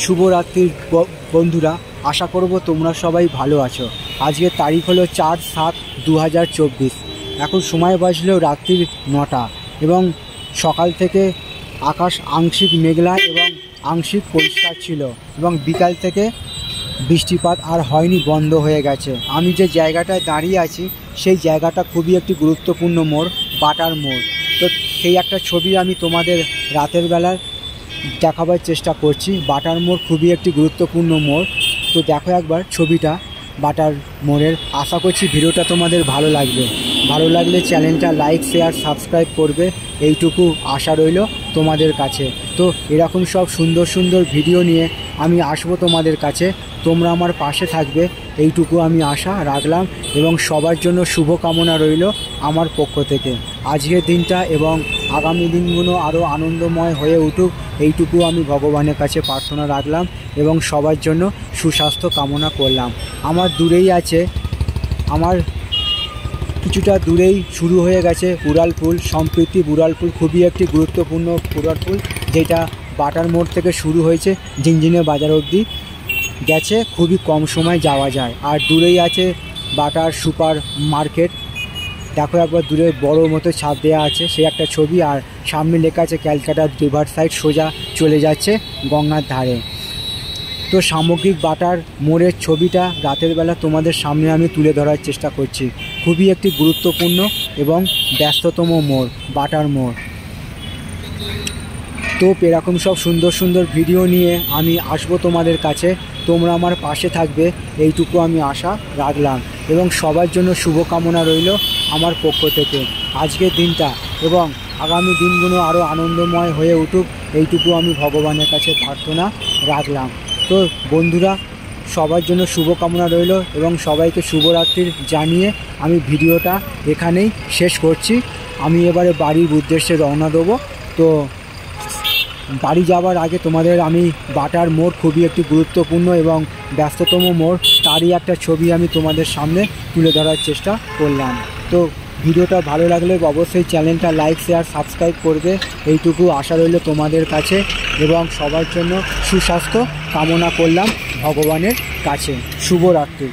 শুভরাত্রির বন্ধুরা, আশা করব তোমরা সবাই ভালো আছো। আজকের তারিখ হলো 4/7/2024। এখন সময় বাজলেও রাত্রির 9টা এবং সকাল থেকে আকাশ আংশিক মেঘলা এবং আংশিক পরিষ্কার ছিল এবং বিকাল থেকে বৃষ্টিপাত আর হয়নি, বন্ধ হয়ে গেছে। আমি যে জায়গাটায় দাঁড়িয়ে আছি সেই জায়গাটা খুবই একটি গুরুত্বপূর্ণ মোড়, বাটার মোড়। তো সেই একটা ছবি আমি তোমাদের রাতের বেলার দেখাবার চেষ্টা করছি। বাটার মোড় খুবই একটি গুরুত্বপূর্ণ মোড়। তো দেখো একবার ছবিটা বাটার মোড়ের। আশা করছি ভিডিওটা তোমাদের ভালো লাগবে। ভালো লাগলে চ্যানেলটা লাইক, শেয়ার, সাবস্ক্রাইব করবে, এইটুকু আশা রইল তোমাদের কাছে। তো এরকম সব সুন্দর সুন্দর ভিডিও নিয়ে আমি আসবো তোমাদের কাছে। তোমরা আমার পাশে থাকবে, এইটুকু আমি আশা রাখলাম এবং সবার জন্য শুভকামনা রইল আমার পক্ষ থেকে। আজকের দিনটা এবং আগামী দিনগুলো আরও আনন্দময় হয়ে উঠুক, এইটুকু আমি ভগবানের কাছে প্রার্থনা রাখলাম এবং সবার জন্য সুস্বাস্থ্য কামনা করলাম। আমার দূরেই আছে, আমার কিছুটা দূরেই শুরু হয়ে গেছে উড়ালপুল, সম্প্রীতি উড়ালপুল। খুবই একটি গুরুত্বপূর্ণ উড়ালপুল, যেটা বাটার মোড় থেকে শুরু হয়েছে ঝিনঝিনে বাজার অবধি গেছে, খুবই কম সময় যাওয়া যায়। আর দূরেই আছে বাটার সুপার মার্কেট। দেখো একবার দূরে বড় মতো ছাপ দেওয়া আছে, সে একটা ছবি। আর সামনে লেখা আছে ক্যালকাটা রিভার সাইড, সোজা চলে যাচ্ছে গঙ্গার ধারে। তো সামগ্রিক বাটার মোড়ের ছবিটা রাতের বেলা তোমাদের সামনে আমি তুলে ধরার চেষ্টা করছি। খুবই একটি গুরুত্বপূর্ণ এবং ব্যস্ততম মোড়, বাটার মোড়। তো এরকম সব সুন্দর সুন্দর ভিডিও নিয়ে আমি আসবো তোমাদের কাছে। তোমরা আমার পাশে থাকবে, এইটুকু আমি আশা রাখলাম এবং সবার জন্য শুভকামনা রইল আমার পক্ষ থেকে। আজকের দিনটা এবং আগামী দিনগুলো আরও আনন্দময় হয়ে উঠুক, এইটুকু আমি ভগবানের কাছে প্রার্থনা রাখলাম। তো বন্ধুরা, সবার জন্য শুভকামনা রইল এবং সবাইকে শুভরাত্রির জানিয়ে আমি ভিডিওটা এখানেই শেষ করছি। আমি এবারে বাড়ির উদ্দেশ্যে রওনা দেবো। তো বাড়ি যাওয়ার আগে তোমাদের আমি বাটার মোড়, খুবই একটি গুরুত্বপূর্ণ এবং ব্যস্ততম মোড়, তারই একটা ছবি আমি তোমাদের সামনে তুলে ধরার চেষ্টা করলাম। তো ভিডিওটা ভালো লাগলে অবশ্যই চ্যানেলটা লাইক, শেয়ার, সাবস্ক্রাইব করবে, এইটুকু আশা রইল তোমাদের কাছে এবং সবার জন্য সুস্বাস্থ্য কামনা করলাম ভগবানের কাছে। শুভরাত্রি।